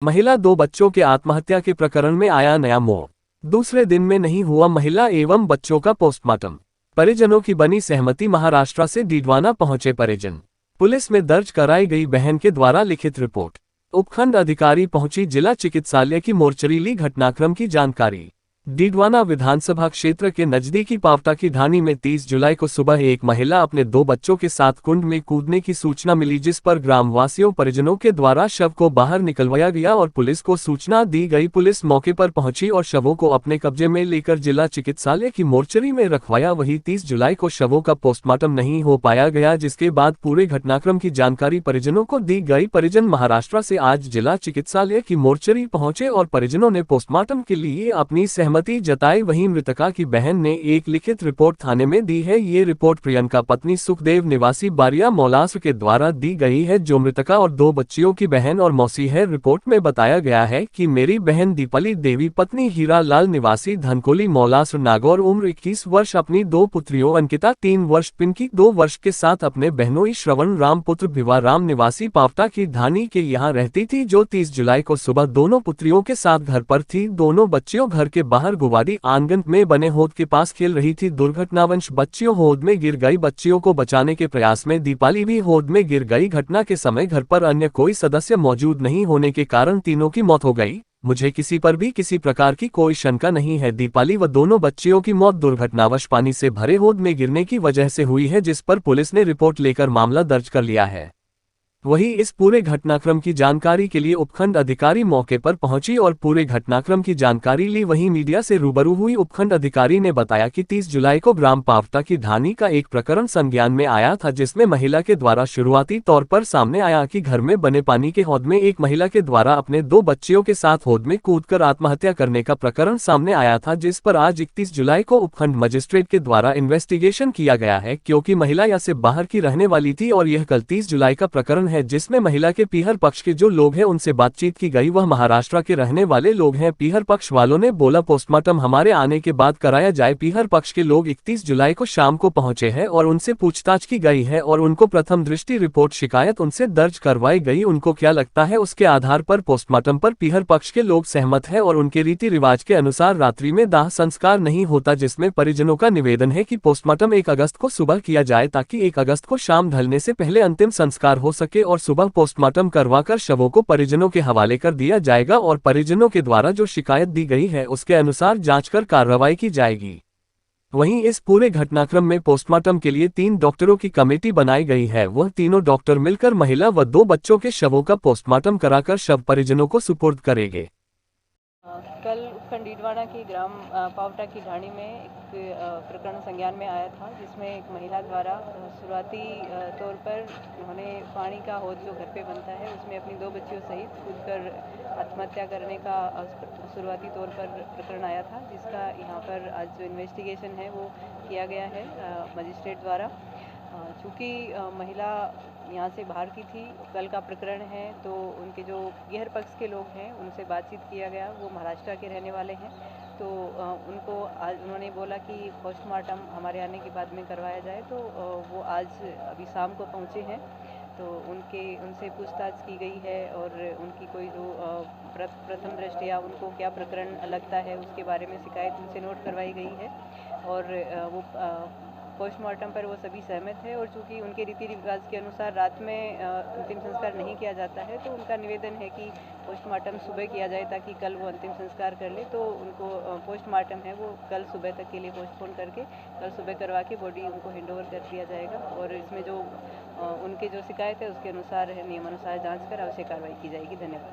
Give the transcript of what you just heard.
महिला दो बच्चों के आत्महत्या के प्रकरण में आया नया मोड़। दूसरे दिन में नहीं हुआ महिला एवं बच्चों का पोस्टमार्टम। परिजनों की बनी सहमति। महाराष्ट्र से डीडवाना पहुंचे परिजन। पुलिस में दर्ज कराई गई बहन के द्वारा लिखित रिपोर्ट। उपखंड अधिकारी पहुंची जिला चिकित्सालय की मोर्चरी, ली घटनाक्रम की जानकारी। डीडवाना विधानसभा क्षेत्र के नजदीकी पावटा की ढाणी में 30 जुलाई को सुबह एक महिला अपने दो बच्चों के साथ कुंड में कूदने की सूचना मिली, जिस पर ग्रामवासियों परिजनों के द्वारा शव को बाहर निकलवाया गया और पुलिस को सूचना दी गई। पुलिस मौके पर पहुंची और शवों को अपने कब्जे में लेकर जिला चिकित्सालय की मोर्चरी में रखवाया। वहीं 30 जुलाई को शवों का पोस्टमार्टम नहीं हो पाया गया, जिसके बाद पूरे घटनाक्रम की जानकारी परिजनों को दी गई। परिजन महाराष्ट्र से आज जिला चिकित्सालय की मोर्चरी पहुंचे और परिजनों ने पोस्टमार्टम के लिए अपनी सहमति जताई। वहीं मृतका की बहन ने एक लिखित रिपोर्ट थाने में दी है। ये रिपोर्ट प्रियंका पत्नी सुखदेव निवासी बारिया मौलासर के द्वारा दी गई है, जो मृतका और दो बच्चियों की बहन और मौसी है। रिपोर्ट में बताया गया है कि मेरी बहन दीपाली देवी पत्नी हीरा लाल निवासी धनकोली मौलासर नागौर, उम्र 21 वर्ष, अपनी दो पुत्रियों अंकिता 3 वर्ष, पिंकी 2 वर्ष के साथ अपने बहनोई श्रवण राम पुत्र भिवा राम निवासी पावटा की ढाणी के यहाँ रहती थी, जो 30 जुलाई को सुबह दोनों पुत्रियों के साथ घर पर थी। दोनों बच्चियों घर के बाहर गुवाड़ी आंगन में बने होद के पास खेल रही थी। दुर्घटनावश बच्चियों होद में गिर गई। बच्चियों को बचाने के प्रयास में दीपाली भी होद में गिर गई। घटना के समय घर पर अन्य कोई सदस्य मौजूद नहीं होने के कारण तीनों की मौत हो गई। मुझे किसी पर भी किसी प्रकार की कोई शंका नहीं है। दीपाली व दोनों बच्चियों की मौत दुर्घटनावश पानी से भरे होद में गिरने की वजह से हुई है, जिस पर पुलिस ने रिपोर्ट लेकर मामला दर्ज कर लिया है। वहीं इस पूरे घटनाक्रम की जानकारी के लिए उपखंड अधिकारी मौके पर पहुंची और पूरे घटनाक्रम की जानकारी ली। वहीं मीडिया से रूबरू हुई उपखंड अधिकारी ने बताया कि 30 जुलाई को ग्राम पावटा की ढाणी का एक प्रकरण संज्ञान में आया था, जिसमें महिला के द्वारा शुरुआती तौर पर सामने आया कि घर में बने पानी के हौद में एक महिला के द्वारा अपने दो बच्चियों के साथ हौद में कूदकर आत्महत्या करने का प्रकरण सामने आया था, जिस पर आज 31 जुलाई को उपखंड मजिस्ट्रेट के द्वारा इन्वेस्टिगेशन किया गया है, क्योंकि महिला यहाँ से बाहर की रहने वाली थी और यह कल 30 जुलाई का प्रकरण है, जिसमें महिला के पीहर पक्ष के जो लोग हैं उनसे बातचीत की गई। वह महाराष्ट्र के रहने वाले लोग हैं। पीहर पक्ष वालों ने बोला पोस्टमार्टम हमारे आने के बाद कराया जाए। पीहर पक्ष के लोग 31 जुलाई को शाम को पहुंचे हैं और उनसे पूछताछ की गई है और उनको प्रथम दृष्टि रिपोर्ट शिकायत उनसे दर्ज करवाई गई। उनको क्या लगता है उसके आधार पर पोस्टमार्टम पर पीहर पक्ष के लोग सहमत है और उनके रीति रिवाज के अनुसार रात्रि में दाह संस्कार नहीं होता, जिसमें परिजनों का निवेदन है कि पोस्टमार्टम 1 अगस्त को सुबह किया जाए, ताकि 1 अगस्त को शाम ढलने से पहले अंतिम संस्कार हो सके और सुबह पोस्टमार्टम करवाकर शवों को परिजनों के हवाले कर दिया जाएगा और परिजनों के द्वारा जो शिकायत दी गई है उसके अनुसार जांच कर कार्रवाई की जाएगी। वहीं इस पूरे घटनाक्रम में पोस्टमार्टम के लिए 3 डॉक्टरों की कमेटी बनाई गई है। वह तीनों डॉक्टर मिलकर महिला व 2 बच्चों के शवों का पोस्टमार्टम कराकर शव परिजनों को सुपुर्द करेंगे। कल उपखंड डीडवाना की ग्राम पावटा की ढाणी में एक प्रकरण संज्ञान में आया था, जिसमें एक महिला द्वारा शुरुआती तौर पर उन्होंने पानी का हौद जो घर पे बनता है उसमें अपनी 2 बच्चियों सहित कूदकर आत्महत्या करने का शुरुआती तौर पर प्रकरण आया था, जिसका यहाँ पर आज जो इन्वेस्टिगेशन है वो किया गया है मजिस्ट्रेट द्वारा। चूँकि महिला यहाँ से बाहर की थी, कल का प्रकरण है, तो उनके जो गैर पक्ष के लोग हैं उनसे बातचीत किया गया। वो महाराष्ट्र के रहने वाले हैं, तो उनको आज उन्होंने बोला कि पोस्टमार्टम हमारे आने के बाद में करवाया जाए। तो वो आज अभी शाम को पहुँचे हैं, तो उनसे पूछताछ की गई है और उनकी कोई जो प्रथम दृष्टया उनको क्या प्रकरण लगता है उसके बारे में शिकायत उनसे नोट करवाई गई है और वो पोस्टमार्टम पर वो सभी सहमत है। और चूँकि उनके रीति रिवाज के अनुसार रात में अंतिम संस्कार नहीं किया जाता है, तो उनका निवेदन है कि पोस्टमार्टम सुबह किया जाए ताकि कल वो अंतिम संस्कार कर ले। तो उनको पोस्टमार्टम है वो कल सुबह तक के लिए पोस्टपोन करके कल सुबह करवा के बॉडी उनको हैंडओवर कर दिया जाएगा और इसमें जो उनके जो शिकायत है उसके अनुसार नियमानुसार जाँच कर आवश्यक कार्रवाई की जाएगी। धन्यवाद।